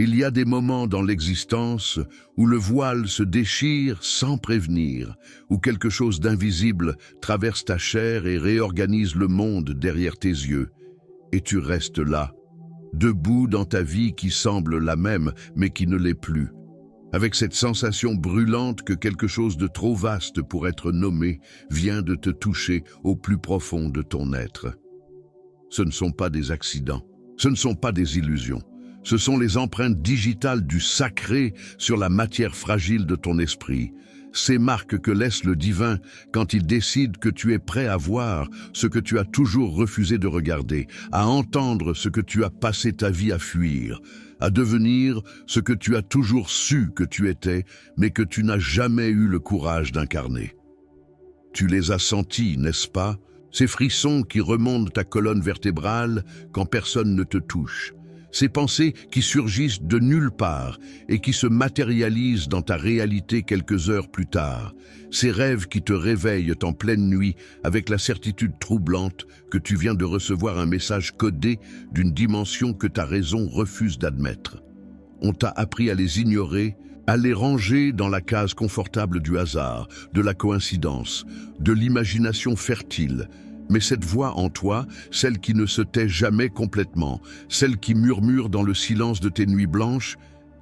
Il y a des moments dans l'existence où le voile se déchire sans prévenir, où quelque chose d'invisible traverse ta chair et réorganise le monde derrière tes yeux. Et tu restes là, debout dans ta vie qui semble la même, mais qui ne l'est plus, avec cette sensation brûlante que quelque chose de trop vaste pour être nommé vient de te toucher au plus profond de ton être. Ce ne sont pas des accidents, ce ne sont pas des illusions. Ce sont les empreintes digitales du sacré sur la matière fragile de ton esprit. Ces marques que laisse le divin quand il décide que tu es prêt à voir ce que tu as toujours refusé de regarder, à entendre ce que tu as passé ta vie à fuir, à devenir ce que tu as toujours su que tu étais, mais que tu n'as jamais eu le courage d'incarner. Tu les as sentis, n'est-ce pas? Ces frissons qui remontent ta colonne vertébrale quand personne ne te touche. Ces pensées qui surgissent de nulle part et qui se matérialisent dans ta réalité quelques heures plus tard. Ces rêves qui te réveillent en pleine nuit avec la certitude troublante que tu viens de recevoir un message codé d'une dimension que ta raison refuse d'admettre. On t'a appris à les ignorer, à les ranger dans la case confortable du hasard, de la coïncidence, de l'imagination fertile. Mais cette voix en toi, celle qui ne se tait jamais complètement, celle qui murmure dans le silence de tes nuits blanches,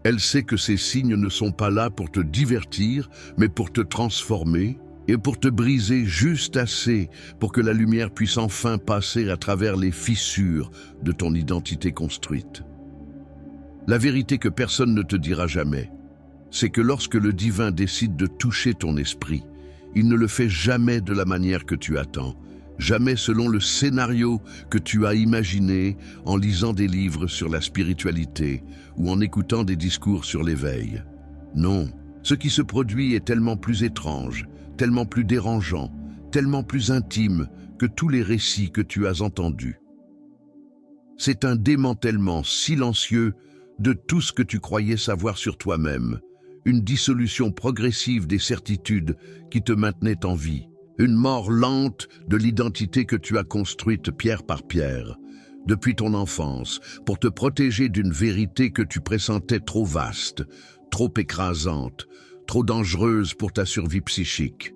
elle sait que ces signes ne sont pas là pour te divertir, mais pour te transformer et pour te briser juste assez pour que la lumière puisse enfin passer à travers les fissures de ton identité construite. La vérité que personne ne te dira jamais, c'est que lorsque le divin décide de toucher ton esprit, il ne le fait jamais de la manière que tu attends. Jamais selon le scénario que tu as imaginé en lisant des livres sur la spiritualité ou en écoutant des discours sur l'éveil. Non, ce qui se produit est tellement plus étrange, tellement plus dérangeant, tellement plus intime que tous les récits que tu as entendus. C'est un démantèlement silencieux de tout ce que tu croyais savoir sur toi-même, une dissolution progressive des certitudes qui te maintenaient en vie. Une mort lente de l'identité que tu as construite pierre par pierre, depuis ton enfance, pour te protéger d'une vérité que tu pressentais trop vaste, trop écrasante, trop dangereuse pour ta survie psychique.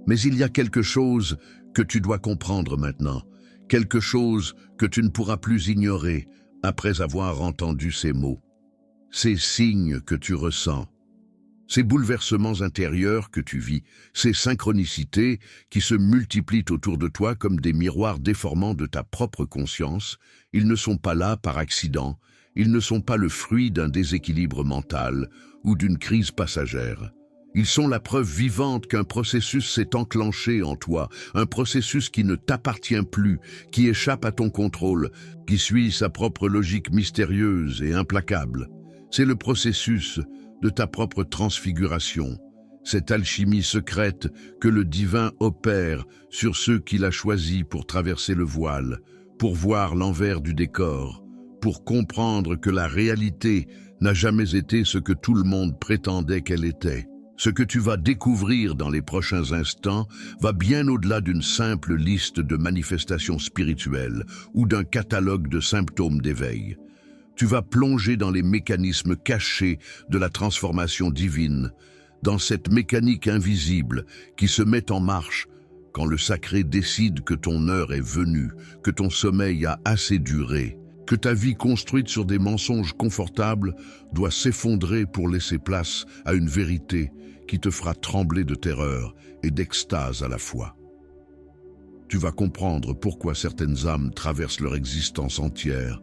Mais il y a quelque chose que tu dois comprendre maintenant, quelque chose que tu ne pourras plus ignorer après avoir entendu ces mots. Ces signes que tu ressens, ces bouleversements intérieurs que tu vis, ces synchronicités qui se multiplient autour de toi comme des miroirs déformants de ta propre conscience, ils ne sont pas là par accident, ils ne sont pas le fruit d'un déséquilibre mental ou d'une crise passagère. Ils sont la preuve vivante qu'un processus s'est enclenché en toi, un processus qui ne t'appartient plus, qui échappe à ton contrôle, qui suit sa propre logique mystérieuse et implacable. C'est le processus de ta propre transfiguration, cette alchimie secrète que le divin opère sur ceux qu'il a choisis pour traverser le voile, pour voir l'envers du décor, pour comprendre que la réalité n'a jamais été ce que tout le monde prétendait qu'elle était. Ce que tu vas découvrir dans les prochains instants va bien au-delà d'une simple liste de manifestations spirituelles ou d'un catalogue de symptômes d'éveil. Tu vas plonger dans les mécanismes cachés de la transformation divine, dans cette mécanique invisible qui se met en marche quand le sacré décide que ton heure est venue, que ton sommeil a assez duré, que ta vie construite sur des mensonges confortables doit s'effondrer pour laisser place à une vérité qui te fera trembler de terreur et d'extase à la fois. Tu vas comprendre pourquoi certaines âmes traversent leur existence entière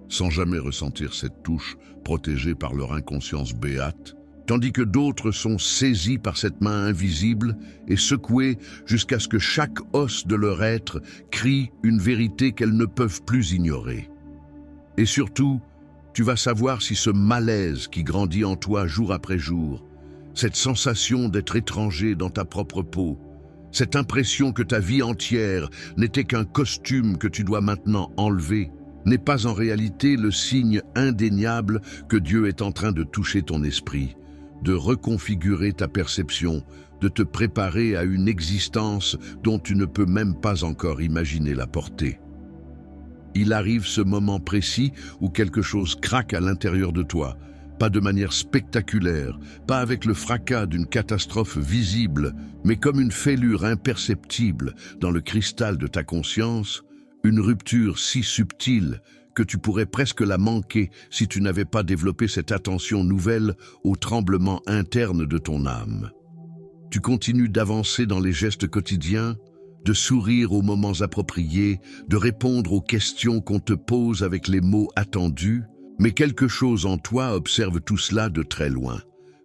sans jamais ressentir cette touche protégée par leur inconscience béate, tandis que d'autres sont saisis par cette main invisible et secoués jusqu'à ce que chaque os de leur être crie une vérité qu'elles ne peuvent plus ignorer. Et surtout, tu vas savoir si ce malaise qui grandit en toi jour après jour, cette sensation d'être étranger dans ta propre peau, cette impression que ta vie entière n'était qu'un costume que tu dois maintenant enlever, n'est pas en réalité le signe indéniable que Dieu est en train de toucher ton esprit, de reconfigurer ta perception, de te préparer à une existence dont tu ne peux même pas encore imaginer la portée. Il arrive ce moment précis où quelque chose craque à l'intérieur de toi. Pas de manière spectaculaire, pas avec le fracas d'une catastrophe visible, mais comme une fêlure imperceptible dans le cristal de ta conscience, une rupture si subtile que tu pourrais presque la manquer si tu n'avais pas développé cette attention nouvelle au tremblement interne de ton âme. Tu continues d'avancer dans les gestes quotidiens, de sourire aux moments appropriés, de répondre aux questions qu'on te pose avec les mots attendus, mais quelque chose en toi observe tout cela de très loin,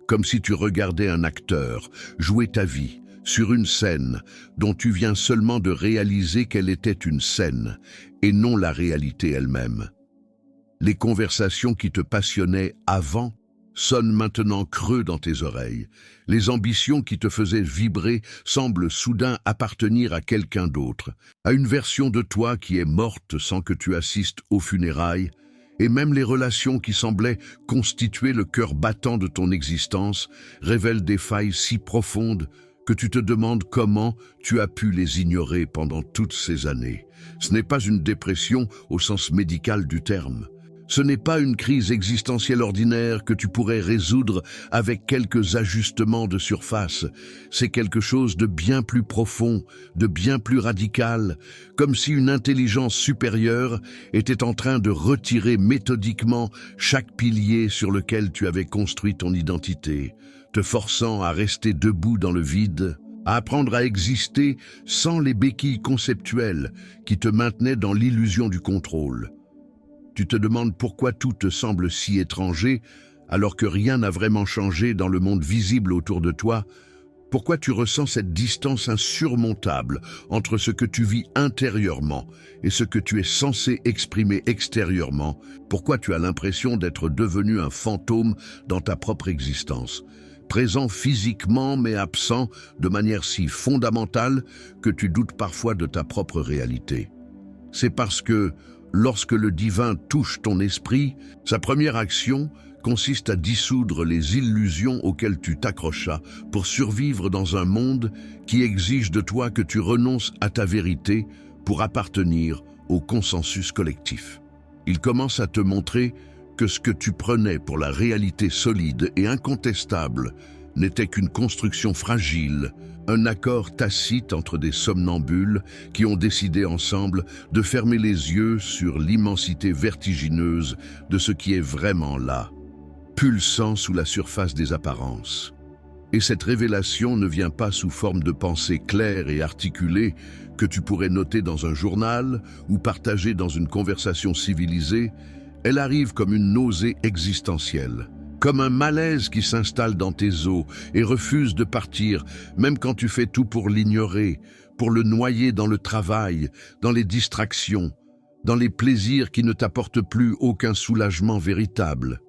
comme si tu regardais un acteur jouer ta vie sur une scène dont tu viens seulement de réaliser qu'elle était une scène et non la réalité elle-même. Les conversations qui te passionnaient avant sonnent maintenant creux dans tes oreilles. Les ambitions qui te faisaient vibrer semblent soudain appartenir à quelqu'un d'autre, à une version de toi qui est morte sans que tu assistes aux funérailles, et même les relations qui semblaient constituer le cœur battant de ton existence révèlent des failles si profondes que tu te demandes comment tu as pu les ignorer pendant toutes ces années. Ce n'est pas une dépression au sens médical du terme. Ce n'est pas une crise existentielle ordinaire que tu pourrais résoudre avec quelques ajustements de surface. C'est quelque chose de bien plus profond, de bien plus radical, comme si une intelligence supérieure était en train de retirer méthodiquement chaque pilier sur lequel tu avais construit ton identité, te forçant à rester debout dans le vide, à apprendre à exister sans les béquilles conceptuelles qui te maintenaient dans l'illusion du contrôle. Tu te demandes pourquoi tout te semble si étranger, alors que rien n'a vraiment changé dans le monde visible autour de toi. Pourquoi tu ressens cette distance insurmontable entre ce que tu vis intérieurement et ce que tu es censé exprimer extérieurement? Pourquoi tu as l'impression d'être devenu un fantôme dans ta propre existence, présent physiquement mais absent de manière si fondamentale que tu doutes parfois de ta propre réalité? C'est parce que, lorsque le divin touche ton esprit, sa première action consiste à dissoudre les illusions auxquelles tu t'accrochas pour survivre dans un monde qui exige de toi que tu renonces à ta vérité pour appartenir au consensus collectif. Il commence à te montrer que ce que tu prenais pour la réalité solide et incontestable n'était qu'une construction fragile, un accord tacite entre des somnambules qui ont décidé ensemble de fermer les yeux sur l'immensité vertigineuse de ce qui est vraiment là, pulsant sous la surface des apparences. Et cette révélation ne vient pas sous forme de pensées claires et articulées que tu pourrais noter dans un journal ou partager dans une conversation civilisée. Elle arrive comme une nausée existentielle, comme un malaise qui s'installe dans tes os et refuse de partir, même quand tu fais tout pour l'ignorer, pour le noyer dans le travail, dans les distractions, dans les plaisirs qui ne t'apportent plus aucun soulagement véritable.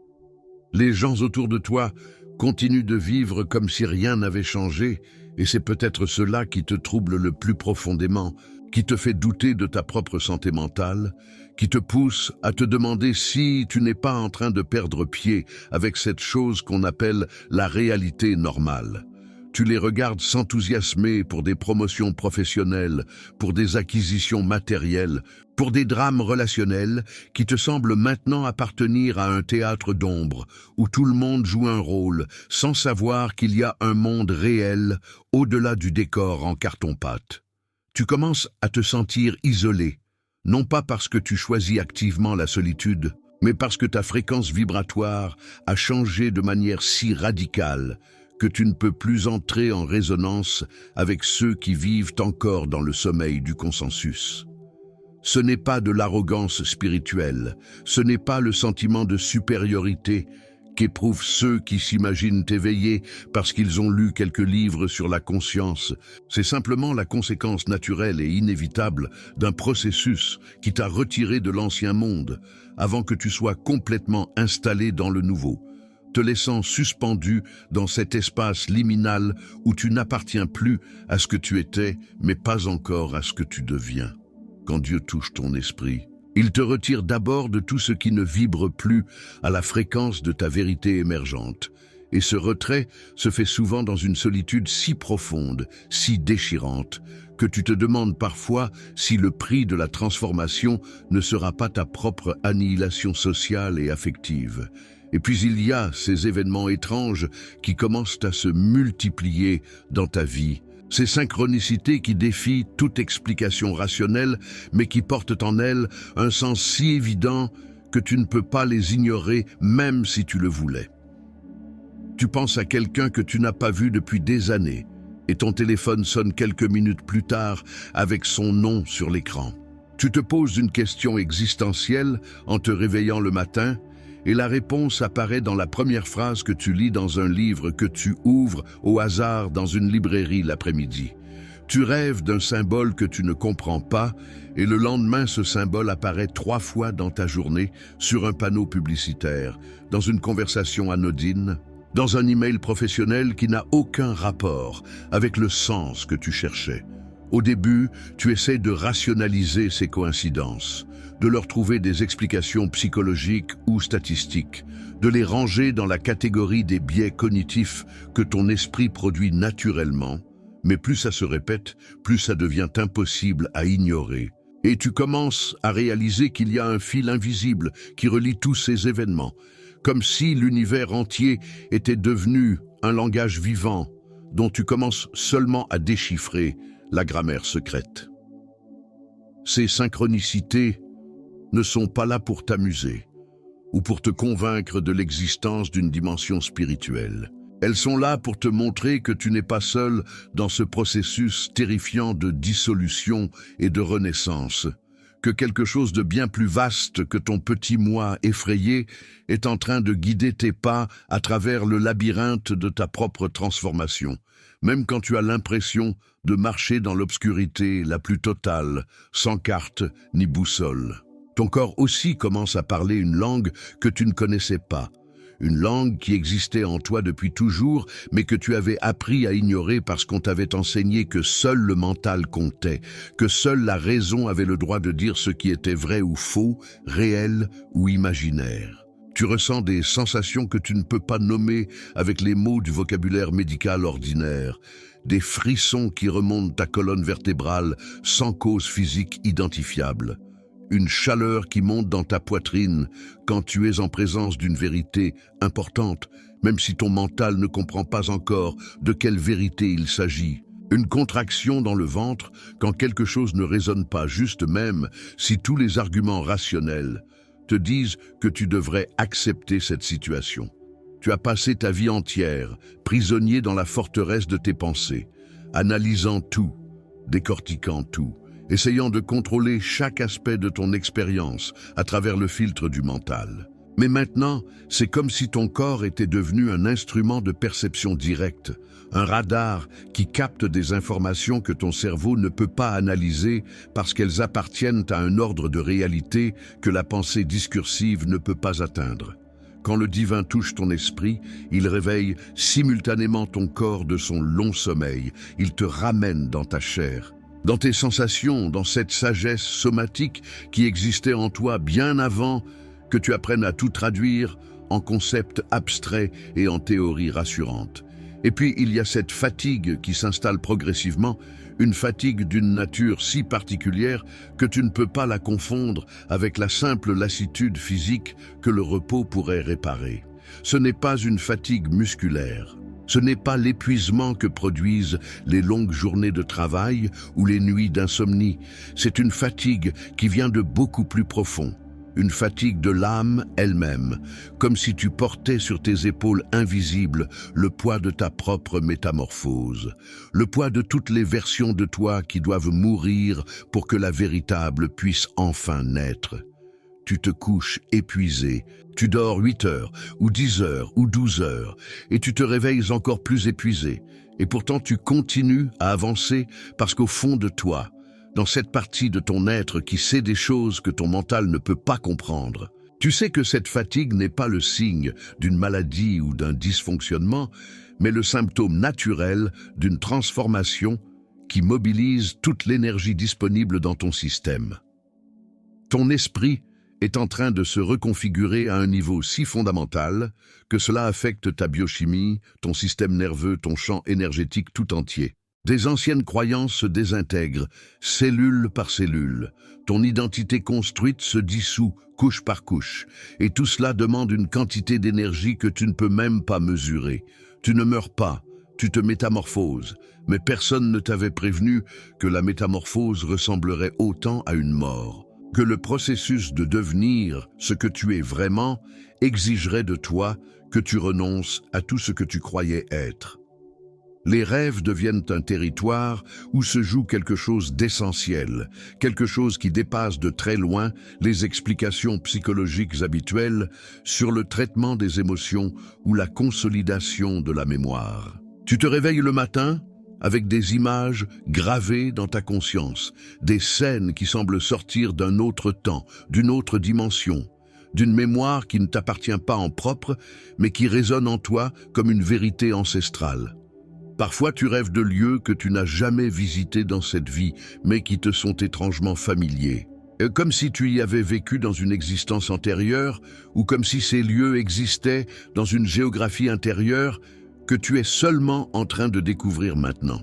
Les gens autour de toi continuent de vivre comme si rien n'avait changé, et c'est peut-être cela qui te trouble le plus profondément, qui te fait douter de ta propre santé mentale, qui te pousse à te demander si tu n'es pas en train de perdre pied avec cette chose qu'on appelle la réalité normale. Tu les regardes s'enthousiasmer pour des promotions professionnelles, pour des acquisitions matérielles, pour des drames relationnels qui te semblent maintenant appartenir à un théâtre d'ombre où tout le monde joue un rôle sans savoir qu'il y a un monde réel au-delà du décor en carton-pâte. Tu commences à te sentir isolé, non pas parce que tu choisis activement la solitude, mais parce que ta fréquence vibratoire a changé de manière si radicale que tu ne peux plus entrer en résonance avec ceux qui vivent encore dans le sommeil du consensus. Ce n'est pas de l'arrogance spirituelle, ce n'est pas le sentiment de supériorité qu'éprouvent ceux qui s'imaginent éveillés parce qu'ils ont lu quelques livres sur la conscience. C'est simplement la conséquence naturelle et inévitable d'un processus qui t'a retiré de l'ancien monde avant que tu sois complètement installé dans le nouveau, te laissant suspendu dans cet espace liminal où tu n'appartiens plus à ce que tu étais, mais pas encore à ce que tu deviens. Quand Dieu touche ton esprit, il te retire d'abord de tout ce qui ne vibre plus à la fréquence de ta vérité émergente. Et ce retrait se fait souvent dans une solitude si profonde, si déchirante, que tu te demandes parfois si le prix de la transformation ne sera pas ta propre annihilation sociale et affective. Et puis il y a ces événements étranges qui commencent à se multiplier dans ta vie. Ces synchronicités qui défient toute explication rationnelle, mais qui portent en elles un sens si évident que tu ne peux pas les ignorer même si tu le voulais. Tu penses à quelqu'un que tu n'as pas vu depuis des années, et ton téléphone sonne quelques minutes plus tard avec son nom sur l'écran. Tu te poses une question existentielle en te réveillant le matin, et la réponse apparaît dans la première phrase que tu lis dans un livre que tu ouvres au hasard dans une librairie l'après-midi. Tu rêves d'un symbole que tu ne comprends pas, et le lendemain ce symbole apparaît 3 fois dans ta journée, sur un panneau publicitaire, dans une conversation anodine, dans un email professionnel qui n'a aucun rapport avec le sens que tu cherchais. Au début, tu essaies de rationaliser ces coïncidences, de leur trouver des explications psychologiques ou statistiques, de les ranger dans la catégorie des biais cognitifs que ton esprit produit naturellement, mais plus ça se répète, plus ça devient impossible à ignorer. Et tu commences à réaliser qu'il y a un fil invisible qui relie tous ces événements, comme si l'univers entier était devenu un langage vivant dont tu commences seulement à déchiffrer la grammaire secrète. Ces synchronicités ne sont pas là pour t'amuser ou pour te convaincre de l'existence d'une dimension spirituelle. Elles sont là pour te montrer que tu n'es pas seul dans ce processus terrifiant de dissolution et de renaissance, que quelque chose de bien plus vaste que ton petit moi effrayé est en train de guider tes pas à travers le labyrinthe de ta propre transformation, même quand tu as l'impression de marcher dans l'obscurité la plus totale, sans carte ni boussole. Ton corps aussi commence à parler une langue que tu ne connaissais pas, une langue qui existait en toi depuis toujours, mais que tu avais appris à ignorer parce qu'on t'avait enseigné que seul le mental comptait, que seule la raison avait le droit de dire ce qui était vrai ou faux, réel ou imaginaire. Tu ressens des sensations que tu ne peux pas nommer avec les mots du vocabulaire médical ordinaire, des frissons qui remontent ta colonne vertébrale sans cause physique identifiable. Une chaleur qui monte dans ta poitrine quand tu es en présence d'une vérité importante, même si ton mental ne comprend pas encore de quelle vérité il s'agit. Une contraction dans le ventre quand quelque chose ne résonne pas, juste même si tous les arguments rationnels te disent que tu devrais accepter cette situation. Tu as passé ta vie entière, prisonnier dans la forteresse de tes pensées, analysant tout, décortiquant tout, essayant de contrôler chaque aspect de ton expérience à travers le filtre du mental. Mais maintenant, c'est comme si ton corps était devenu un instrument de perception directe, un radar qui capte des informations que ton cerveau ne peut pas analyser parce qu'elles appartiennent à un ordre de réalité que la pensée discursive ne peut pas atteindre. Quand le divin touche ton esprit, il réveille simultanément ton corps de son long sommeil, il te ramène dans ta chair, dans tes sensations, dans cette sagesse somatique qui existait en toi bien avant que tu apprennes à tout traduire en concepts abstraits et en théories rassurantes. Et puis il y a cette fatigue qui s'installe progressivement, une fatigue d'une nature si particulière que tu ne peux pas la confondre avec la simple lassitude physique que le repos pourrait réparer. Ce n'est pas une fatigue musculaire. Ce n'est pas l'épuisement que produisent les longues journées de travail ou les nuits d'insomnie. C'est une fatigue qui vient de beaucoup plus profond. Une fatigue de l'âme elle-même, comme si tu portais sur tes épaules invisibles le poids de ta propre métamorphose, le poids de toutes les versions de toi qui doivent mourir pour que la véritable puisse enfin naître. Tu te couches épuisé, tu dors 8 heures, ou 10 heures, ou 12 heures, et tu te réveilles encore plus épuisé. Et pourtant tu continues à avancer parce qu'au fond de toi, dans cette partie de ton être qui sait des choses que ton mental ne peut pas comprendre, tu sais que cette fatigue n'est pas le signe d'une maladie ou d'un dysfonctionnement, mais le symptôme naturel d'une transformation qui mobilise toute l'énergie disponible dans ton système. Ton esprit est en train de se reconfigurer à un niveau si fondamental que cela affecte ta biochimie, ton système nerveux, ton champ énergétique tout entier. Des anciennes croyances se désintègrent, cellule par cellule. Ton identité construite se dissout, couche par couche. Et tout cela demande une quantité d'énergie que tu ne peux même pas mesurer. Tu ne meurs pas, tu te métamorphoses. Mais personne ne t'avait prévenu que la métamorphose ressemblerait autant à une mort. Que le processus de devenir ce que tu es vraiment exigerait de toi que tu renonces à tout ce que tu croyais être. Les rêves deviennent un territoire où se joue quelque chose d'essentiel, quelque chose qui dépasse de très loin les explications psychologiques habituelles sur le traitement des émotions ou la consolidation de la mémoire. Tu te réveilles le matin avec des images gravées dans ta conscience, des scènes qui semblent sortir d'un autre temps, d'une autre dimension, d'une mémoire qui ne t'appartient pas en propre, mais qui résonne en toi comme une vérité ancestrale. Parfois tu rêves de lieux que tu n'as jamais visités dans cette vie, mais qui te sont étrangement familiers. Comme si tu y avais vécu dans une existence antérieure, ou comme si ces lieux existaient dans une géographie intérieure que tu es seulement en train de découvrir maintenant.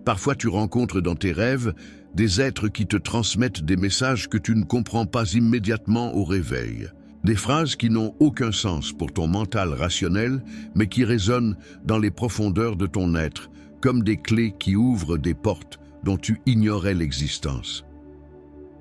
Parfois tu rencontres dans tes rêves des êtres qui te transmettent des messages que tu ne comprends pas immédiatement au réveil. Des phrases qui n'ont aucun sens pour ton mental rationnel, mais qui résonnent dans les profondeurs de ton être, comme des clés qui ouvrent des portes dont tu ignorais l'existence.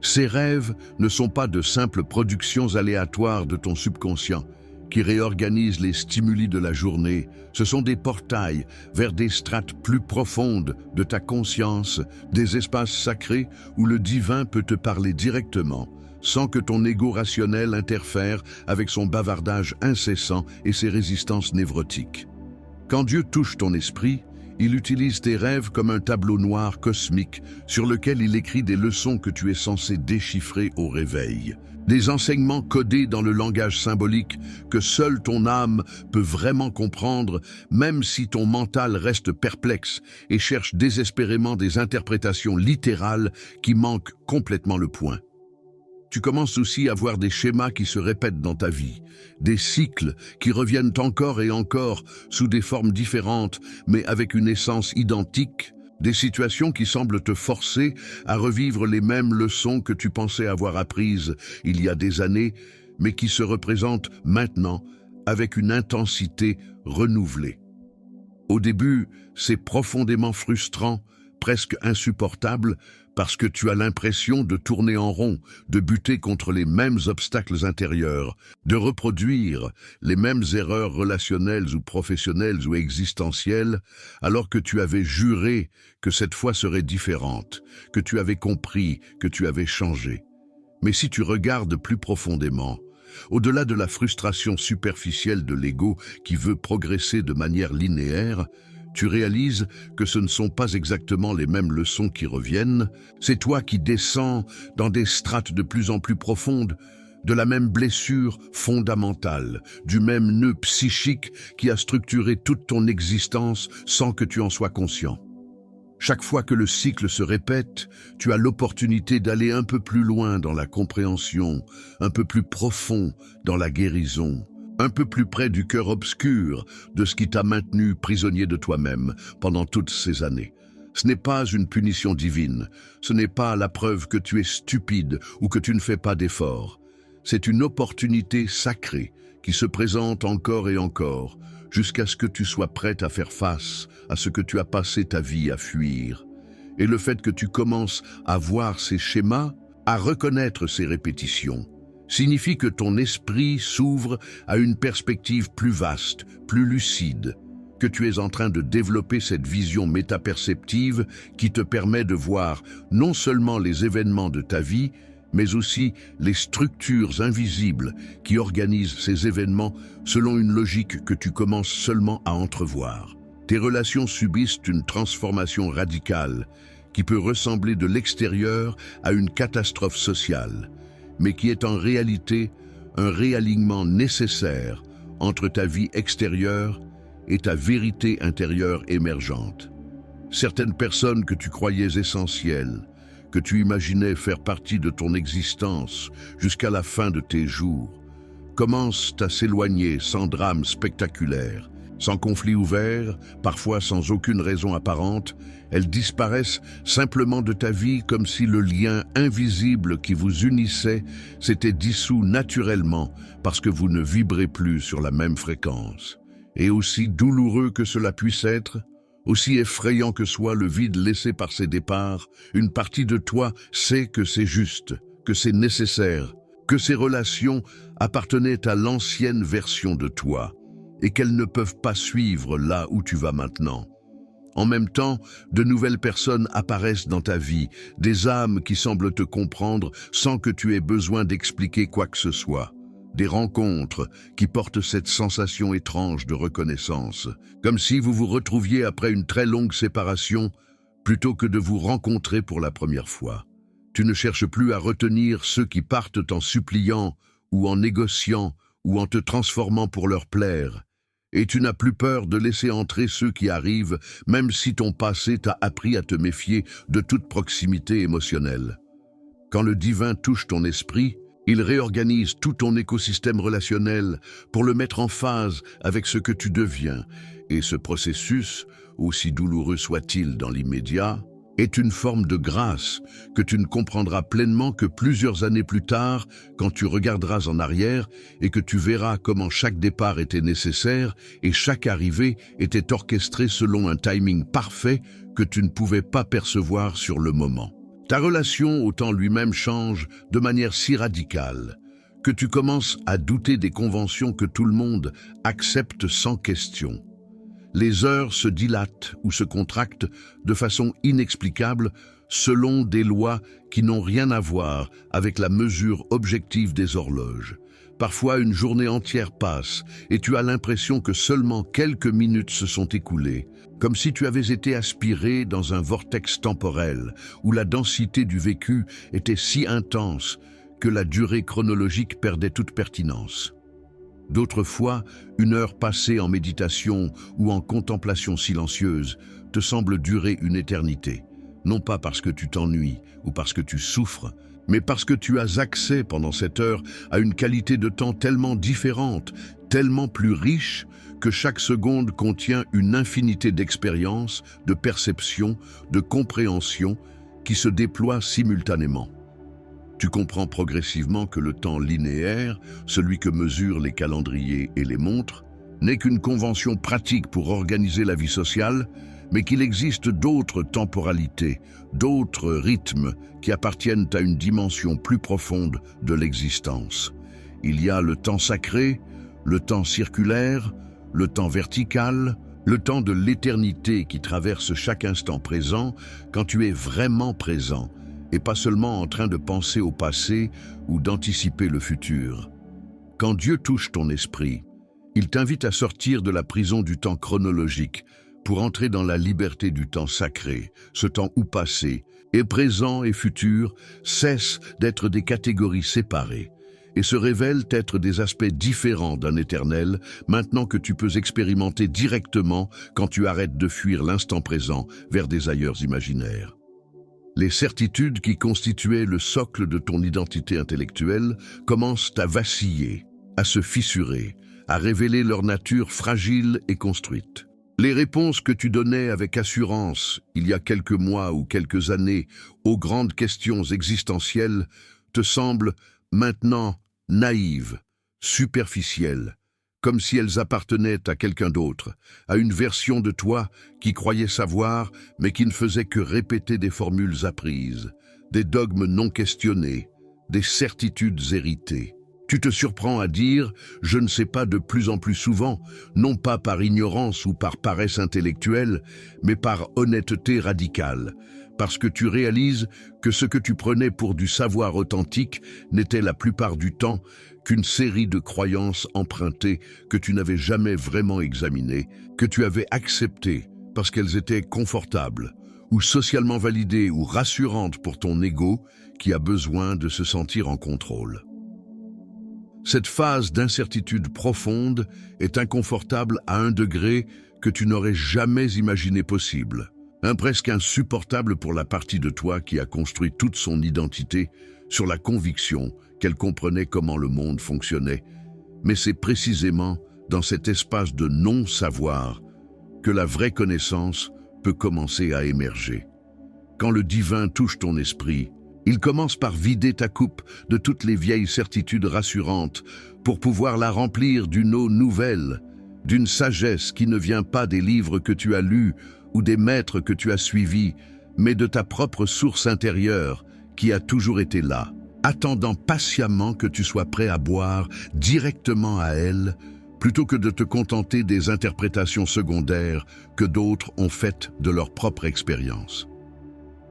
Ces rêves ne sont pas de simples productions aléatoires de ton subconscient, qui réorganisent les stimuli de la journée. Ce sont des portails vers des strates plus profondes de ta conscience, des espaces sacrés où le divin peut te parler directement, sans que ton ego rationnel interfère avec son bavardage incessant et ses résistances névrotiques. Quand Dieu touche ton esprit, il utilise tes rêves comme un tableau noir cosmique sur lequel il écrit des leçons que tu es censé déchiffrer au réveil. Des enseignements codés dans le langage symbolique que seule ton âme peut vraiment comprendre, même si ton mental reste perplexe et cherche désespérément des interprétations littérales qui manquent complètement le point. Tu commences aussi à voir des schémas qui se répètent dans ta vie, des cycles qui reviennent encore et encore sous des formes différentes, mais avec une essence identique, des situations qui semblent te forcer à revivre les mêmes leçons que tu pensais avoir apprises il y a des années, mais qui se représentent maintenant avec une intensité renouvelée. Au début, c'est profondément frustrant, presque insupportable, parce que tu as l'impression de tourner en rond, de buter contre les mêmes obstacles intérieurs, de reproduire les mêmes erreurs relationnelles ou professionnelles ou existentielles, alors que tu avais juré que cette fois serait différente, que tu avais compris, que tu avais changé. Mais si tu regardes plus profondément, au-delà de la frustration superficielle de l'ego qui veut progresser de manière linéaire, tu réalises que ce ne sont pas exactement les mêmes leçons qui reviennent, c'est toi qui descends dans des strates de plus en plus profondes, de la même blessure fondamentale, du même nœud psychique qui a structuré toute ton existence sans que tu en sois conscient. Chaque fois que le cycle se répète, tu as l'opportunité d'aller un peu plus loin dans la compréhension, un peu plus profond dans la guérison, un peu plus près du cœur obscur de ce qui t'a maintenu prisonnier de toi-même pendant toutes ces années. Ce n'est pas une punition divine, ce n'est pas la preuve que tu es stupide ou que tu ne fais pas d'efforts. C'est une opportunité sacrée qui se présente encore et encore, jusqu'à ce que tu sois prête à faire face à ce que tu as passé ta vie à fuir. Et le fait que tu commences à voir ces schémas, à reconnaître ces répétitions, signifie que ton esprit s'ouvre à une perspective plus vaste, plus lucide, que tu es en train de développer cette vision métaperceptive qui te permet de voir non seulement les événements de ta vie, mais aussi les structures invisibles qui organisent ces événements selon une logique que tu commences seulement à entrevoir. Tes relations subissent une transformation radicale qui peut ressembler de l'extérieur à une catastrophe sociale, mais qui est en réalité un réalignement nécessaire entre ta vie extérieure et ta vérité intérieure émergente. Certaines personnes que tu croyais essentielles, que tu imaginais faire partie de ton existence jusqu'à la fin de tes jours, commencent à s'éloigner sans drame spectaculaire, Sans conflit ouvert, parfois sans aucune raison apparente, elles disparaissent simplement de ta vie comme si le lien invisible qui vous unissait s'était dissous naturellement parce que vous ne vibrez plus sur la même fréquence. Et aussi douloureux que cela puisse être, aussi effrayant que soit le vide laissé par ces départs, une partie de toi sait que c'est juste, que c'est nécessaire, que ces relations appartenaient à l'ancienne version de toi et qu'elles ne peuvent pas suivre là où tu vas maintenant. En même temps, de nouvelles personnes apparaissent dans ta vie, des âmes qui semblent te comprendre sans que tu aies besoin d'expliquer quoi que ce soit. Des rencontres qui portent cette sensation étrange de reconnaissance, comme si vous vous retrouviez après une très longue séparation, plutôt que de vous rencontrer pour la première fois. Tu ne cherches plus à retenir ceux qui partent en suppliant, ou en négociant, ou en te transformant pour leur plaire. Et tu n'as plus peur de laisser entrer ceux qui arrivent, même si ton passé t'a appris à te méfier de toute proximité émotionnelle. Quand le divin touche ton esprit, il réorganise tout ton écosystème relationnel pour le mettre en phase avec ce que tu deviens. Et ce processus, aussi douloureux soit-il dans l'immédiat, est une forme de grâce que tu ne comprendras pleinement que plusieurs années plus tard, quand tu regarderas en arrière et que tu verras comment chaque départ était nécessaire et chaque arrivée était orchestrée selon un timing parfait que tu ne pouvais pas percevoir sur le moment. Ta relation au temps lui-même change de manière si radicale que tu commences à douter des conventions que tout le monde accepte sans question. Les heures se dilatent ou se contractent de façon inexplicable selon des lois qui n'ont rien à voir avec la mesure objective des horloges. Parfois, une journée entière passe et tu as l'impression que seulement quelques minutes se sont écoulées, comme si tu avais été aspiré dans un vortex temporel où la densité du vécu était si intense que la durée chronologique perdait toute pertinence. D'autres fois, une heure passée en méditation ou en contemplation silencieuse te semble durer une éternité, non pas parce que tu t'ennuies ou parce que tu souffres, mais parce que tu as accès pendant cette heure à une qualité de temps tellement différente, tellement plus riche, que chaque seconde contient une infinité d'expériences, de perceptions, de compréhensions qui se déploient simultanément. Tu comprends progressivement que le temps linéaire, celui que mesurent les calendriers et les montres, n'est qu'une convention pratique pour organiser la vie sociale, mais qu'il existe d'autres temporalités, d'autres rythmes qui appartiennent à une dimension plus profonde de l'existence. Il y a le temps sacré, le temps circulaire, le temps vertical, le temps de l'éternité qui traverse chaque instant présent quand tu es vraiment présent, et pas seulement en train de penser au passé ou d'anticiper le futur. Quand Dieu touche ton esprit, il t'invite à sortir de la prison du temps chronologique pour entrer dans la liberté du temps sacré, ce temps où passé, et présent et futur cessent d'être des catégories séparées et se révèlent être des aspects différents d'un éternel maintenant que tu peux expérimenter directement quand tu arrêtes de fuir l'instant présent vers des ailleurs imaginaires. Les certitudes qui constituaient le socle de ton identité intellectuelle commencent à vaciller, à se fissurer, à révéler leur nature fragile et construite. Les réponses que tu donnais avec assurance, il y a quelques mois ou quelques années, aux grandes questions existentielles, te semblent maintenant naïves, superficielles, comme si elles appartenaient à quelqu'un d'autre, à une version de toi qui croyait savoir, mais qui ne faisait que répéter des formules apprises, des dogmes non questionnés, des certitudes héritées. Tu te surprends à dire « je ne sais pas » de plus en plus souvent, non pas par ignorance ou par paresse intellectuelle, mais par honnêteté radicale, parce que tu réalises que ce que tu prenais pour du savoir authentique n'était la plupart du temps qu'une série de croyances empruntées que tu n'avais jamais vraiment examinées, que tu avais acceptées parce qu'elles étaient confortables, ou socialement validées ou rassurantes pour ton ego qui a besoin de se sentir en contrôle. Cette phase d'incertitude profonde est inconfortable à un degré que tu n'aurais jamais imaginé possible. Presque insupportable pour la partie de toi qui a construit toute son identité sur la conviction qu'elle comprenait comment le monde fonctionnait. Mais c'est précisément dans cet espace de non-savoir, que la vraie connaissance peut commencer à émerger. Quand le divin touche ton esprit, il commence par vider ta coupe de toutes les vieilles certitudes rassurantes pour pouvoir la remplir d'une eau nouvelle, d'une sagesse qui ne vient pas des livres que tu as lus ou des maîtres que tu as suivis, mais de ta propre source intérieure qui a toujours été là, attendant patiemment que tu sois prêt à boire directement à elle, plutôt que de te contenter des interprétations secondaires que d'autres ont faites de leur propre expérience.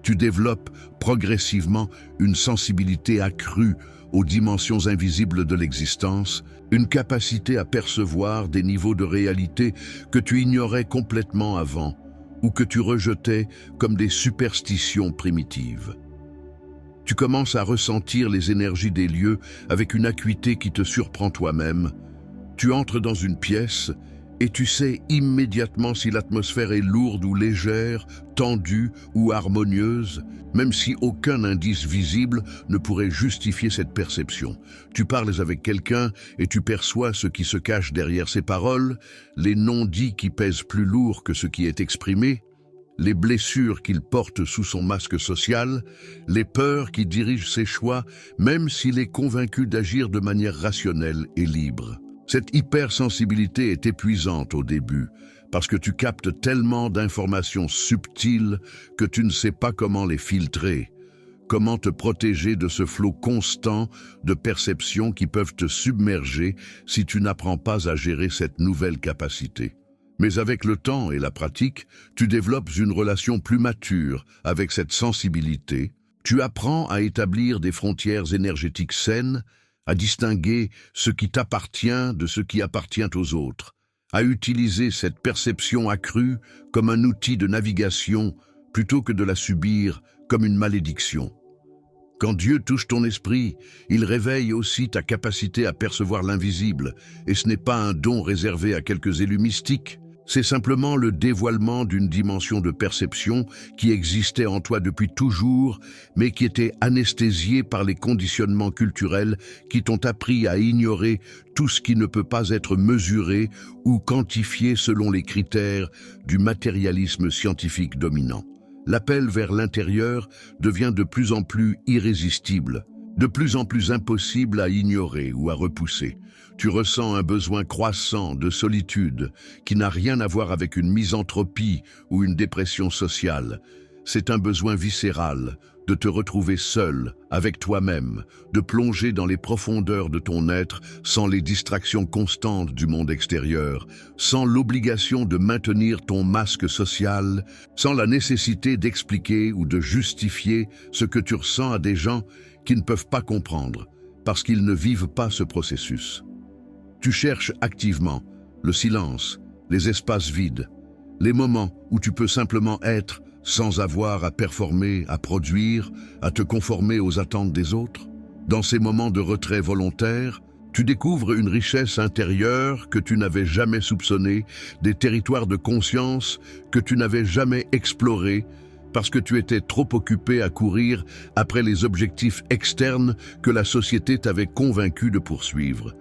Tu développes progressivement une sensibilité accrue aux dimensions invisibles de l'existence, une capacité à percevoir des niveaux de réalité que tu ignorais complètement avant ou que tu rejetais comme des superstitions primitives. Tu commences à ressentir les énergies des lieux avec une acuité qui te surprend toi-même. Tu entres dans une pièce et tu sais immédiatement si l'atmosphère est lourde ou légère, tendue ou harmonieuse, même si aucun indice visible ne pourrait justifier cette perception. Tu parles avec quelqu'un et tu perçois ce qui se cache derrière ses paroles, les non-dits qui pèsent plus lourd que ce qui est exprimé, les blessures qu'il porte sous son masque social, les peurs qui dirigent ses choix, même s'il est convaincu d'agir de manière rationnelle et libre. Cette hypersensibilité est épuisante au début, parce que tu captes tellement d'informations subtiles que tu ne sais pas comment les filtrer, comment te protéger de ce flot constant de perceptions qui peuvent te submerger si tu n'apprends pas à gérer cette nouvelle capacité. Mais avec le temps et la pratique, tu développes une relation plus mature avec cette sensibilité, tu apprends à établir des frontières énergétiques saines, à distinguer ce qui t'appartient de ce qui appartient aux autres, à utiliser cette perception accrue comme un outil de navigation plutôt que de la subir comme une malédiction. Quand Dieu touche ton esprit, il réveille aussi ta capacité à percevoir l'invisible, et ce n'est pas un don réservé à quelques élus mystiques. C'est simplement le dévoilement d'une dimension de perception qui existait en toi depuis toujours, mais qui était anesthésiée par les conditionnements culturels qui t'ont appris à ignorer tout ce qui ne peut pas être mesuré ou quantifié selon les critères du matérialisme scientifique dominant. L'appel vers l'intérieur devient de plus en plus irrésistible, de plus en plus impossible à ignorer ou à repousser. Tu ressens un besoin croissant de solitude qui n'a rien à voir avec une misanthropie ou une dépression sociale. C'est un besoin viscéral de te retrouver seul, avec toi-même, de plonger dans les profondeurs de ton être sans les distractions constantes du monde extérieur, sans l'obligation de maintenir ton masque social, sans la nécessité d'expliquer ou de justifier ce que tu ressens à des gens qui ne peuvent pas comprendre, parce qu'ils ne vivent pas ce processus. Tu cherches activement le silence, les espaces vides, les moments où tu peux simplement être sans avoir à performer, à produire, à te conformer aux attentes des autres. Dans ces moments de retrait volontaire, tu découvres une richesse intérieure que tu n'avais jamais soupçonnée, des territoires de conscience que tu n'avais jamais explorés, parce que tu étais trop occupé à courir après les objectifs externes que la société t'avait convaincu de poursuivre.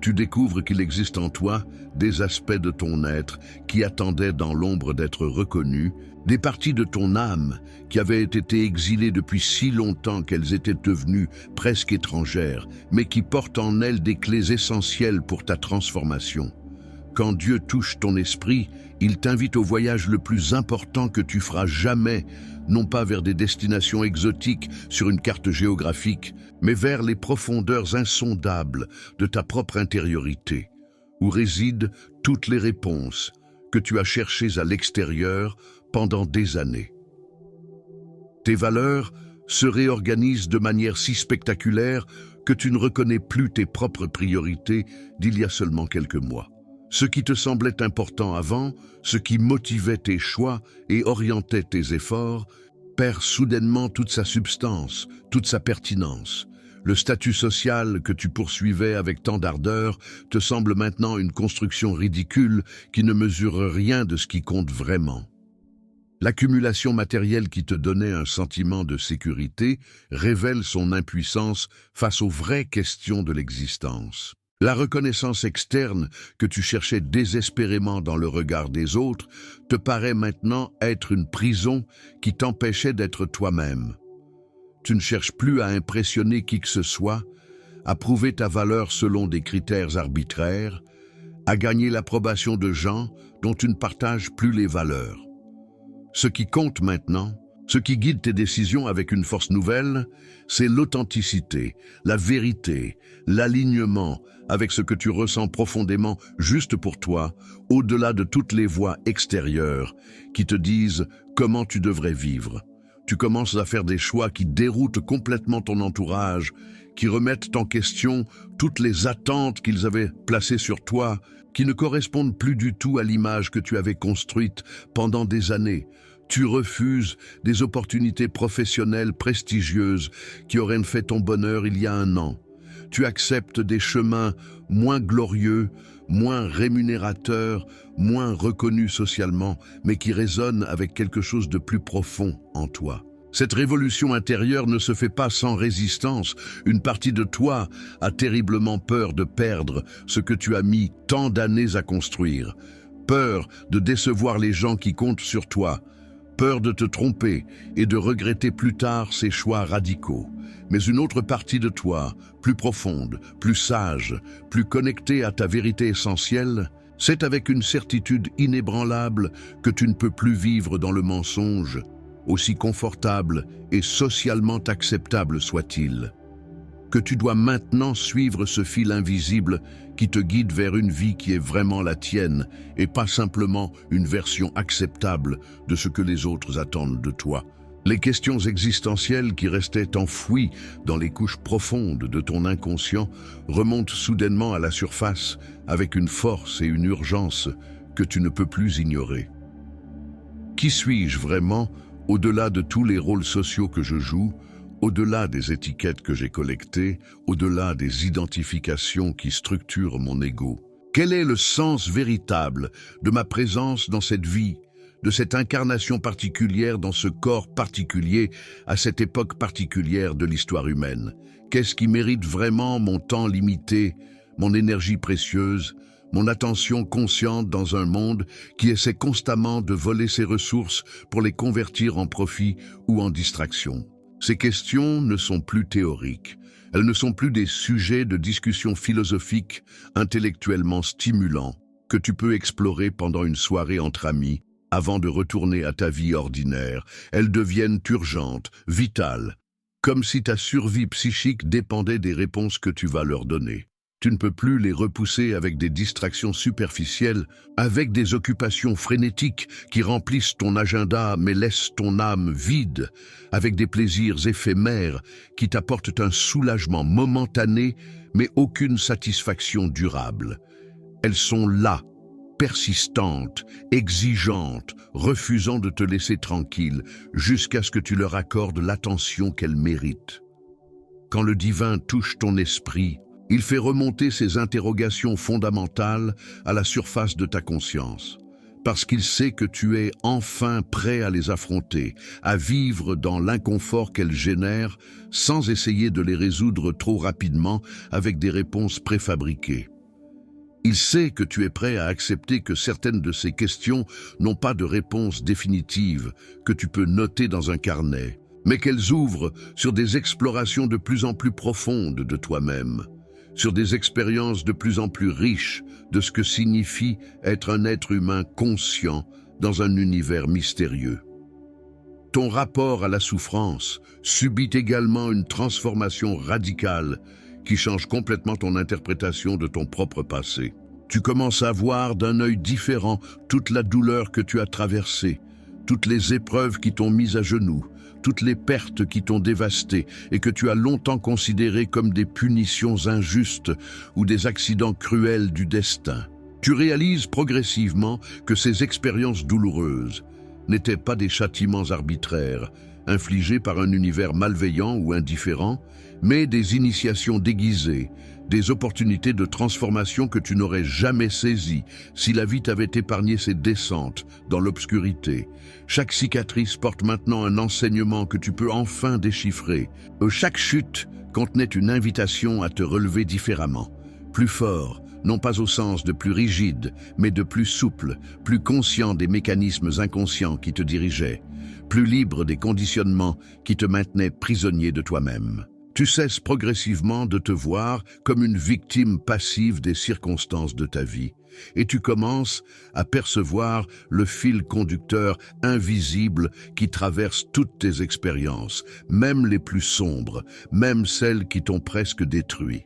Tu découvres qu'il existe en toi des aspects de ton être qui attendaient dans l'ombre d'être reconnus, des parties de ton âme qui avaient été exilées depuis si longtemps qu'elles étaient devenues presque étrangères, mais qui portent en elles des clés essentielles pour ta transformation. Quand Dieu touche ton esprit, il t'invite au voyage le plus important que tu feras jamais, non pas vers des destinations exotiques sur une carte géographique, mais vers les profondeurs insondables de ta propre intériorité, où résident toutes les réponses que tu as cherchées à l'extérieur pendant des années. Tes valeurs se réorganisent de manière si spectaculaire que tu ne reconnais plus tes propres priorités d'il y a seulement quelques mois. Ce qui te semblait important avant, ce qui motivait tes choix et orientait tes efforts, perd soudainement toute sa substance, toute sa pertinence. Le statut social que tu poursuivais avec tant d'ardeur te semble maintenant une construction ridicule qui ne mesure rien de ce qui compte vraiment. L'accumulation matérielle qui te donnait un sentiment de sécurité révèle son impuissance face aux vraies questions de l'existence. La reconnaissance externe que tu cherchais désespérément dans le regard des autres te paraît maintenant être une prison qui t'empêchait d'être toi-même. Tu ne cherches plus à impressionner qui que ce soit, à prouver ta valeur selon des critères arbitraires, à gagner l'approbation de gens dont tu ne partages plus les valeurs. Ce qui compte maintenant, ce qui guide tes décisions avec une force nouvelle, c'est l'authenticité, la vérité, l'alignement avec ce que tu ressens profondément juste pour toi, au-delà de toutes les voix extérieures qui te disent comment tu devrais vivre. Tu commences à faire des choix qui déroutent complètement ton entourage, qui remettent en question toutes les attentes qu'ils avaient placées sur toi, qui ne correspondent plus du tout à l'image que tu avais construite pendant des années. Tu refuses des opportunités professionnelles prestigieuses qui auraient fait ton bonheur il y a un an. Tu acceptes des chemins moins glorieux, moins rémunérateurs, moins reconnus socialement, mais qui résonnent avec quelque chose de plus profond en toi. Cette révolution intérieure ne se fait pas sans résistance. Une partie de toi a terriblement peur de perdre ce que tu as mis tant d'années à construire. Peur de décevoir les gens qui comptent sur toi. Peur de te tromper et de regretter plus tard ces choix radicaux. Mais une autre partie de toi, plus profonde, plus sage, plus connectée à ta vérité essentielle, c'est avec une certitude inébranlable que tu ne peux plus vivre dans le mensonge, aussi confortable et socialement acceptable soit-il. Que tu dois maintenant suivre ce fil invisible qui te guide vers une vie qui est vraiment la tienne et pas simplement une version acceptable de ce que les autres attendent de toi. Les questions existentielles qui restaient enfouies dans les couches profondes de ton inconscient remontent soudainement à la surface avec une force et une urgence que tu ne peux plus ignorer. Qui suis-je vraiment au-delà de tous les rôles sociaux que je joue, au-delà des étiquettes que j'ai collectées, au-delà des identifications qui structurent mon ego? Quel est le sens véritable de ma présence dans cette vie, de cette incarnation particulière dans ce corps particulier, à cette époque particulière de l'histoire humaine? Qu'est-ce qui mérite vraiment mon temps limité, mon énergie précieuse, mon attention consciente dans un monde qui essaie constamment de voler ses ressources pour les convertir en profit ou en distraction? Ces questions ne sont plus théoriques. Elles ne sont plus des sujets de discussion philosophique, intellectuellement stimulants, que tu peux explorer pendant une soirée entre amis, avant de retourner à ta vie ordinaire. Elles deviennent urgentes, vitales, comme si ta survie psychique dépendait des réponses que tu vas leur donner. Tu ne peux plus les repousser avec des distractions superficielles, avec des occupations frénétiques qui remplissent ton agenda mais laissent ton âme vide, avec des plaisirs éphémères qui t'apportent un soulagement momentané mais aucune satisfaction durable. Elles sont là, persistantes, exigeantes, refusant de te laisser tranquille jusqu'à ce que tu leur accordes l'attention qu'elles méritent. Quand le divin touche ton esprit, il fait remonter ces interrogations fondamentales à la surface de ta conscience, parce qu'il sait que tu es enfin prêt à les affronter, à vivre dans l'inconfort qu'elles génèrent, sans essayer de les résoudre trop rapidement avec des réponses préfabriquées. Il sait que tu es prêt à accepter que certaines de ces questions n'ont pas de réponse définitive que tu peux noter dans un carnet, mais qu'elles ouvrent sur des explorations de plus en plus profondes de toi-même, sur des expériences de plus en plus riches de ce que signifie être un être humain conscient dans un univers mystérieux. Ton rapport à la souffrance subit également une transformation radicale qui change complètement ton interprétation de ton propre passé. Tu commences à voir d'un œil différent toute la douleur que tu as traversée, toutes les épreuves qui t'ont mis à genoux, toutes les pertes qui t'ont dévasté et que tu as longtemps considérées comme des punitions injustes ou des accidents cruels du destin. Tu réalises progressivement que ces expériences douloureuses n'étaient pas des châtiments arbitraires, infligés par un univers malveillant ou indifférent, mais des initiations déguisées, des opportunités de transformation que tu n'aurais jamais saisies si la vie t'avait épargné ces descentes dans l'obscurité. Chaque cicatrice porte maintenant un enseignement que tu peux enfin déchiffrer. Chaque chute contenait une invitation à te relever différemment, plus fort, non pas au sens de plus rigide, mais de plus souple, plus conscient des mécanismes inconscients qui te dirigeaient, plus libre des conditionnements qui te maintenaient prisonnier de toi-même. Tu cesses progressivement de te voir comme une victime passive des circonstances de ta vie, et tu commences à percevoir le fil conducteur invisible qui traverse toutes tes expériences, même les plus sombres, même celles qui t'ont presque détruit.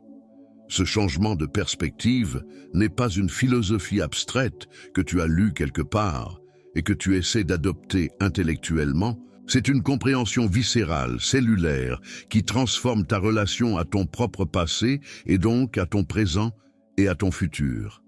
Ce changement de perspective n'est pas une philosophie abstraite que tu as lue quelque part et que tu essaies d'adopter intellectuellement. C'est une compréhension viscérale, cellulaire, qui transforme ta relation à ton propre passé et donc à ton présent et à ton futur.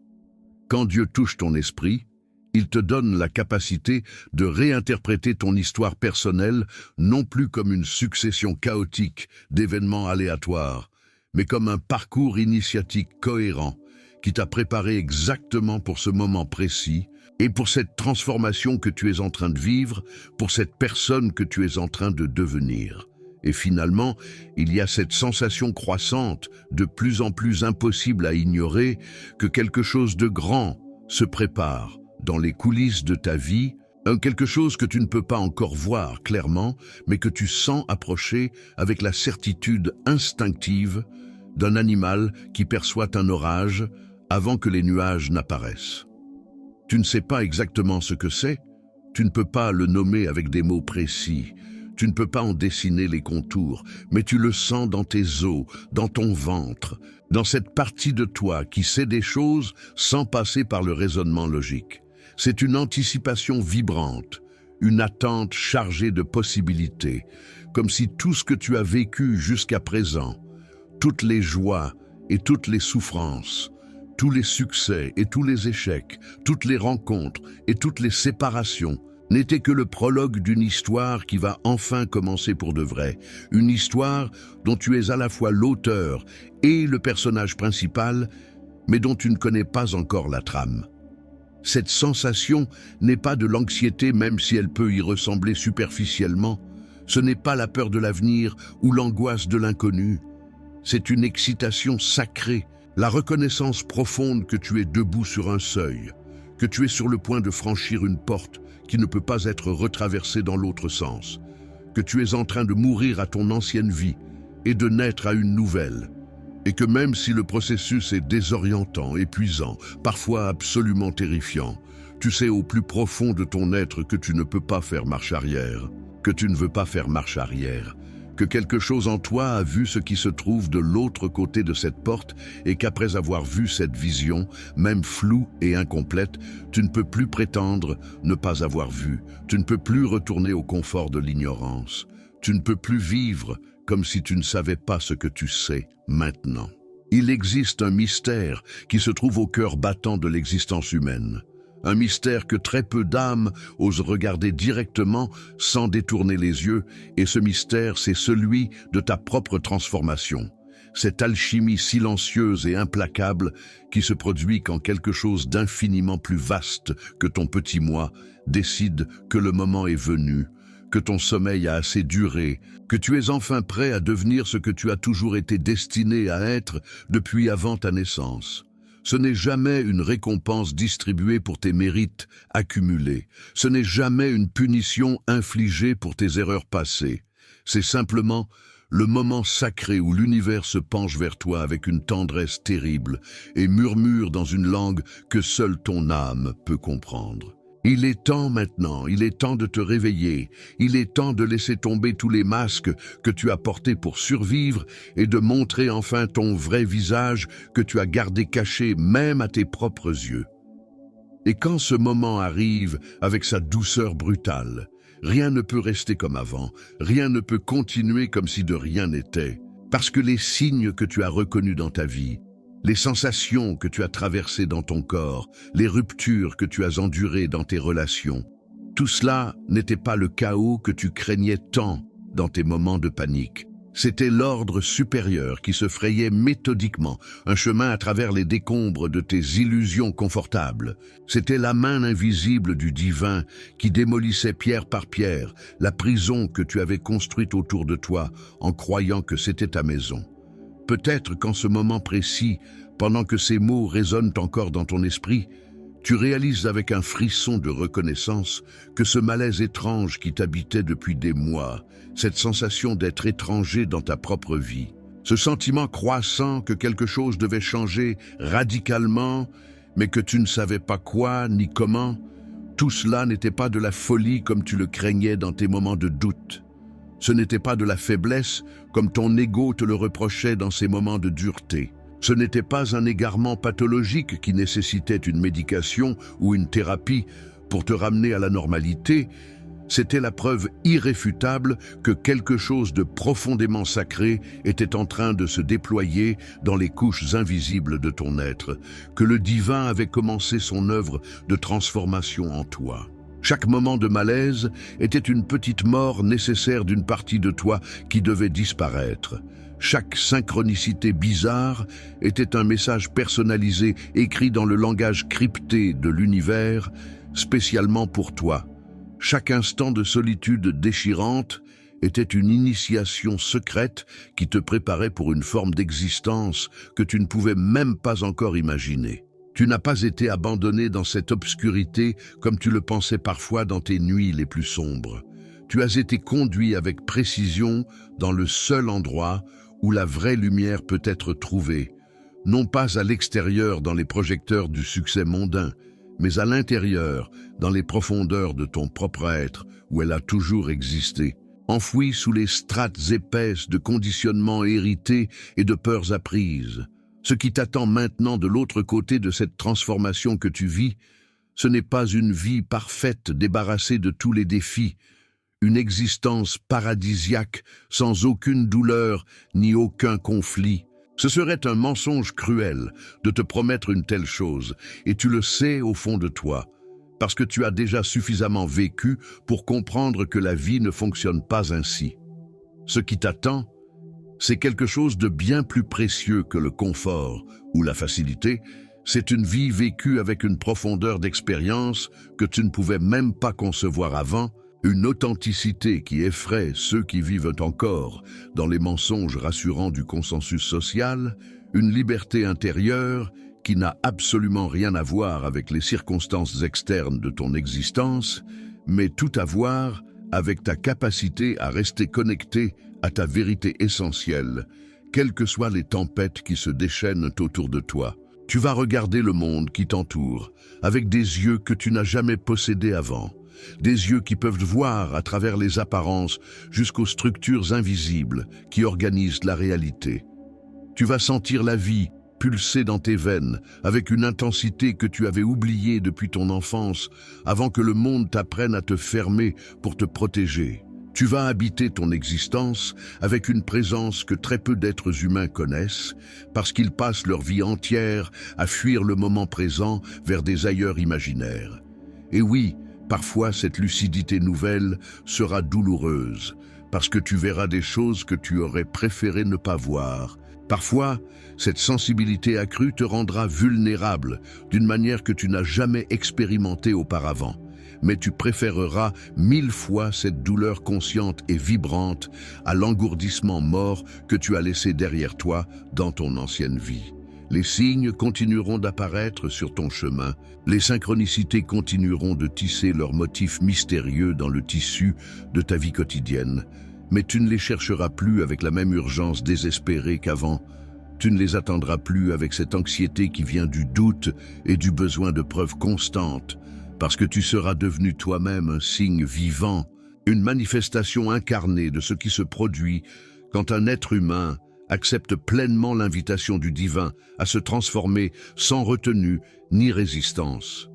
Quand Dieu touche ton esprit, il te donne la capacité de réinterpréter ton histoire personnelle non plus comme une succession chaotique d'événements aléatoires, mais comme un parcours initiatique cohérent qui t'a préparé exactement pour ce moment précis et pour cette transformation que tu es en train de vivre, pour cette personne que tu es en train de devenir. Et finalement, il y a cette sensation croissante, de plus en plus impossible à ignorer, que quelque chose de grand se prépare dans les coulisses de ta vie, quelque chose que tu ne peux pas encore voir clairement, mais que tu sens approcher avec la certitude instinctive d'un animal qui perçoit un orage avant que les nuages n'apparaissent. Tu ne sais pas exactement ce que c'est, tu ne peux pas le nommer avec des mots précis, tu ne peux pas en dessiner les contours, mais tu le sens dans tes os, dans ton ventre, dans cette partie de toi qui sait des choses sans passer par le raisonnement logique. C'est une anticipation vibrante, une attente chargée de possibilités, comme si tout ce que tu as vécu jusqu'à présent, toutes les joies et toutes les souffrances, tous les succès et tous les échecs, toutes les rencontres et toutes les séparations, n'était que le prologue d'une histoire qui va enfin commencer pour de vrai, une histoire dont tu es à la fois l'auteur et le personnage principal, mais dont tu ne connais pas encore la trame. Cette sensation n'est pas de l'anxiété même si elle peut y ressembler superficiellement, ce n'est pas la peur de l'avenir ou l'angoisse de l'inconnu, c'est une excitation sacrée, la reconnaissance profonde que tu es debout sur un seuil, que tu es sur le point de franchir une porte qui ne peut pas être retraversée dans l'autre sens, que tu es en train de mourir à ton ancienne vie et de naître à une nouvelle, et que même si le processus est désorientant, épuisant, parfois absolument terrifiant, tu sais au plus profond de ton être que tu ne peux pas faire marche arrière, que tu ne veux pas faire marche arrière, que quelque chose en toi a vu ce qui se trouve de l'autre côté de cette porte et qu'après avoir vu cette vision, même floue et incomplète, tu ne peux plus prétendre ne pas avoir vu, tu ne peux plus retourner au confort de l'ignorance, tu ne peux plus vivre comme si tu ne savais pas ce que tu sais maintenant. Il existe un mystère qui se trouve au cœur battant de l'existence humaine. Un mystère que très peu d'âmes osent regarder directement sans détourner les yeux, et ce mystère, c'est celui de ta propre transformation. Cette alchimie silencieuse et implacable qui se produit quand quelque chose d'infiniment plus vaste que ton petit moi décide que le moment est venu, que ton sommeil a assez duré, que tu es enfin prêt à devenir ce que tu as toujours été destiné à être depuis avant ta naissance. Ce n'est jamais une récompense distribuée pour tes mérites accumulés. Ce n'est jamais une punition infligée pour tes erreurs passées. C'est simplement le moment sacré où l'univers se penche vers toi avec une tendresse terrible et murmure dans une langue que seule ton âme peut comprendre. Il est temps maintenant, il est temps de te réveiller, il est temps de laisser tomber tous les masques que tu as portés pour survivre et de montrer enfin ton vrai visage que tu as gardé caché même à tes propres yeux. Et quand ce moment arrive avec sa douceur brutale, rien ne peut rester comme avant, rien ne peut continuer comme si de rien n'était, parce que les signes que tu as reconnus dans ta vie, les sensations que tu as traversées dans ton corps, les ruptures que tu as endurées dans tes relations, tout cela n'était pas le chaos que tu craignais tant dans tes moments de panique. C'était l'ordre supérieur qui se frayait méthodiquement un chemin à travers les décombres de tes illusions confortables. C'était la main invisible du divin qui démolissait pierre par pierre la prison que tu avais construite autour de toi en croyant que c'était ta maison. peut-être qu'en ce moment précis, pendant que ces mots résonnent encore dans ton esprit, tu réalises avec un frisson de reconnaissance que ce malaise étrange qui t'habitait depuis des mois, cette sensation d'être étranger dans ta propre vie, ce sentiment croissant que quelque chose devait changer radicalement, mais que tu ne savais pas quoi ni comment, tout cela n'était pas de la folie comme tu le craignais dans tes moments de doute. Ce n'était pas de la faiblesse comme ton ego te le reprochait dans ces moments de dureté. Ce n'était pas un égarement pathologique qui nécessitait une médication ou une thérapie pour te ramener à la normalité. C'était la preuve irréfutable que quelque chose de profondément sacré était en train de se déployer dans les couches invisibles de ton être, que le divin avait commencé son œuvre de transformation en toi. Chaque moment de malaise était une petite mort nécessaire d'une partie de toi qui devait disparaître. Chaque synchronicité bizarre était un message personnalisé écrit dans le langage crypté de l'univers, spécialement pour toi. Chaque instant de solitude déchirante était une initiation secrète qui te préparait pour une forme d'existence que tu ne pouvais même pas encore imaginer. Tu n'as pas été abandonné dans cette obscurité comme tu le pensais parfois dans tes nuits les plus sombres. Tu as été conduit avec précision dans le seul endroit où la vraie lumière peut être trouvée, non pas à l'extérieur dans les projecteurs du succès mondain, mais à l'intérieur, dans les profondeurs de ton propre être, où elle a toujours existé, enfouie sous les strates épaisses de conditionnements hérités et de peurs apprises. Ce qui t'attend maintenant de l'autre côté de cette transformation que tu vis, ce n'est pas une vie parfaite débarrassée de tous les défis, une existence paradisiaque sans aucune douleur ni aucun conflit. Ce serait un mensonge cruel de te promettre une telle chose, et tu le sais au fond de toi, parce que tu as déjà suffisamment vécu pour comprendre que la vie ne fonctionne pas ainsi. Ce qui t'attend, c'est quelque chose de bien plus précieux que le confort ou la facilité. C'est une vie vécue avec une profondeur d'expérience que tu ne pouvais même pas concevoir avant, une authenticité qui effraie ceux qui vivent encore dans les mensonges rassurants du consensus social, une liberté intérieure qui n'a absolument rien à voir avec les circonstances externes de ton existence, mais tout à voir avec ta capacité à rester connecté à ta vérité essentielle, quelles que soient les tempêtes qui se déchaînent autour de toi. Tu vas regarder le monde qui t'entoure avec des yeux que tu n'as jamais possédés avant. Des yeux qui peuvent voir à travers les apparences jusqu'aux structures invisibles qui organisent la réalité. Tu vas sentir la vie pulser dans tes veines avec une intensité que tu avais oubliée depuis ton enfance avant que le monde t'apprenne à te fermer pour te protéger. Tu vas habiter ton existence avec une présence que très peu d'êtres humains connaissent parce qu'ils passent leur vie entière à fuir le moment présent vers des ailleurs imaginaires. Et oui, parfois, cette lucidité nouvelle sera douloureuse, parce que tu verras des choses que tu aurais préféré ne pas voir. Parfois, cette sensibilité accrue te rendra vulnérable d'une manière que tu n'as jamais expérimentée auparavant. Mais tu préféreras 1000 fois cette douleur consciente et vibrante à l'engourdissement mort que tu as laissé derrière toi dans ton ancienne vie. Les signes continueront d'apparaître sur ton chemin, les synchronicités continueront de tisser leurs motifs mystérieux dans le tissu de ta vie quotidienne, mais tu ne les chercheras plus avec la même urgence désespérée qu'avant. Tu ne les attendras plus avec cette anxiété qui vient du doute et du besoin de preuves constantes, parce que tu seras devenu toi-même un signe vivant, une manifestation incarnée de ce qui se produit quand un être humain accepte pleinement l'invitation du divin à se transformer sans retenue ni résistance.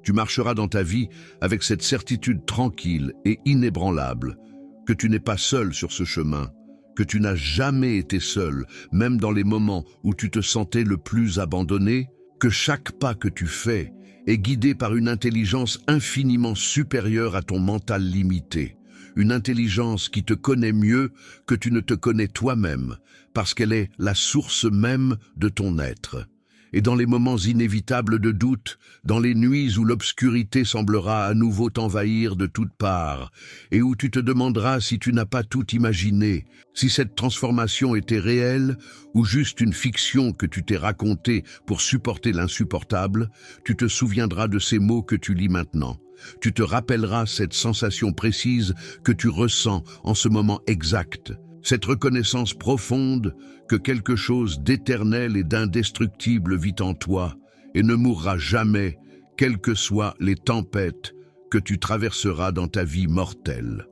Tu marcheras dans ta vie avec cette certitude tranquille et inébranlable que tu n'es pas seul sur ce chemin, que tu n'as jamais été seul, même dans les moments où tu te sentais le plus abandonné, que chaque pas que tu fais est guidé par une intelligence infiniment supérieure à ton mental limité, une intelligence qui te connaît mieux que tu ne te connais toi-même, parce qu'elle est la source même de ton être. et dans les moments inévitables de doute, dans les nuits où l'obscurité semblera à nouveau t'envahir de toutes parts, et où tu te demanderas si tu n'as pas tout imaginé, si cette transformation était réelle ou juste une fiction que tu t'es racontée pour supporter l'insupportable, tu te souviendras de ces mots que tu lis maintenant. Tu te rappelleras cette sensation précise que tu ressens en ce moment exact, cette reconnaissance profonde que quelque chose d'éternel et d'indestructible vit en toi et ne mourra jamais, quelles que soient les tempêtes que tu traverseras dans ta vie mortelle.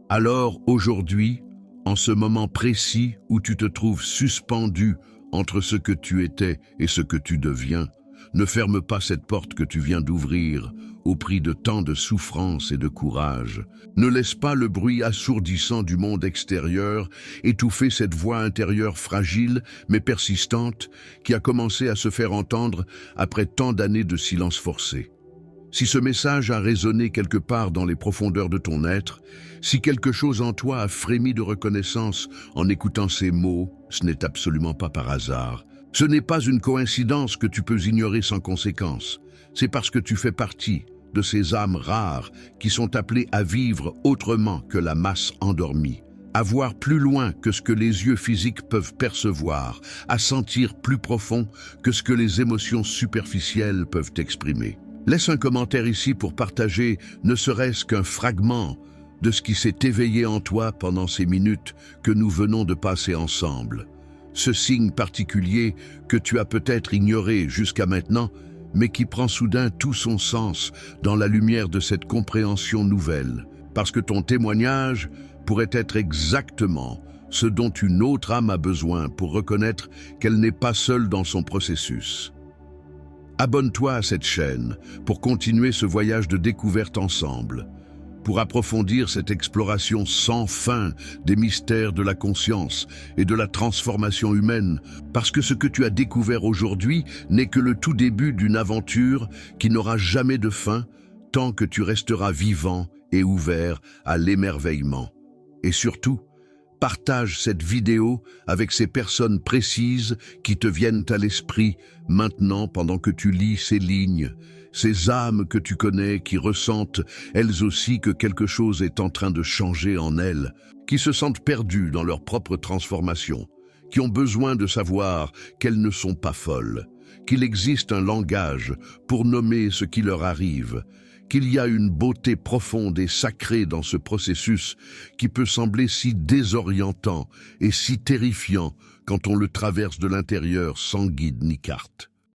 Alors, aujourd'hui, en ce moment précis où tu te trouves suspendu entre ce que tu étais et ce que tu deviens, ne ferme pas cette porte que tu viens d'ouvrir au prix de tant de souffrance et de courage. Ne laisse pas le bruit assourdissant du monde extérieur étouffer cette voix intérieure fragile mais persistante qui a commencé à se faire entendre après tant d'années de silence forcé. Si ce message a résonné quelque part dans les profondeurs de ton être, si quelque chose en toi a frémi de reconnaissance en écoutant ces mots, ce n'est absolument pas par hasard. Ce n'est pas une coïncidence que tu peux ignorer sans conséquence. C'est parce que tu fais partie de ces âmes rares qui sont appelées à vivre autrement que la masse endormie, à voir plus loin que ce que les yeux physiques peuvent percevoir, à sentir plus profond que ce que les émotions superficielles peuvent exprimer. Laisse un commentaire ici pour partager ne serait-ce qu'un fragment de ce qui s'est éveillé en toi pendant ces minutes que nous venons de passer ensemble. Ce signe particulier que tu as peut-être ignoré jusqu'à maintenant, mais qui prend soudain tout son sens dans la lumière de cette compréhension nouvelle, parce que ton témoignage pourrait être exactement ce dont une autre âme a besoin pour reconnaître qu'elle n'est pas seule dans son processus. Abonne-toi à cette chaîne pour continuer ce voyage de découverte ensemble, pour approfondir cette exploration sans fin des mystères de la conscience et de la transformation humaine, parce que ce que tu as découvert aujourd'hui n'est que le tout début d'une aventure qui n'aura jamais de fin tant que tu resteras vivant et ouvert à l'émerveillement. Et surtout, partage cette vidéo avec ces personnes précises qui te viennent à l'esprit maintenant pendant que tu lis ces lignes, ces âmes que tu connais qui ressentent elles aussi que quelque chose est en train de changer en elles, qui se sentent perdues dans leur propre transformation, qui ont besoin de savoir qu'elles ne sont pas folles, qu'il existe un langage pour nommer ce qui leur arrive, qu'il y a une beauté profonde et sacrée dans ce processus qui peut sembler si désorientant et si terrifiant quand on le traverse de l'intérieur sans guide ni carte.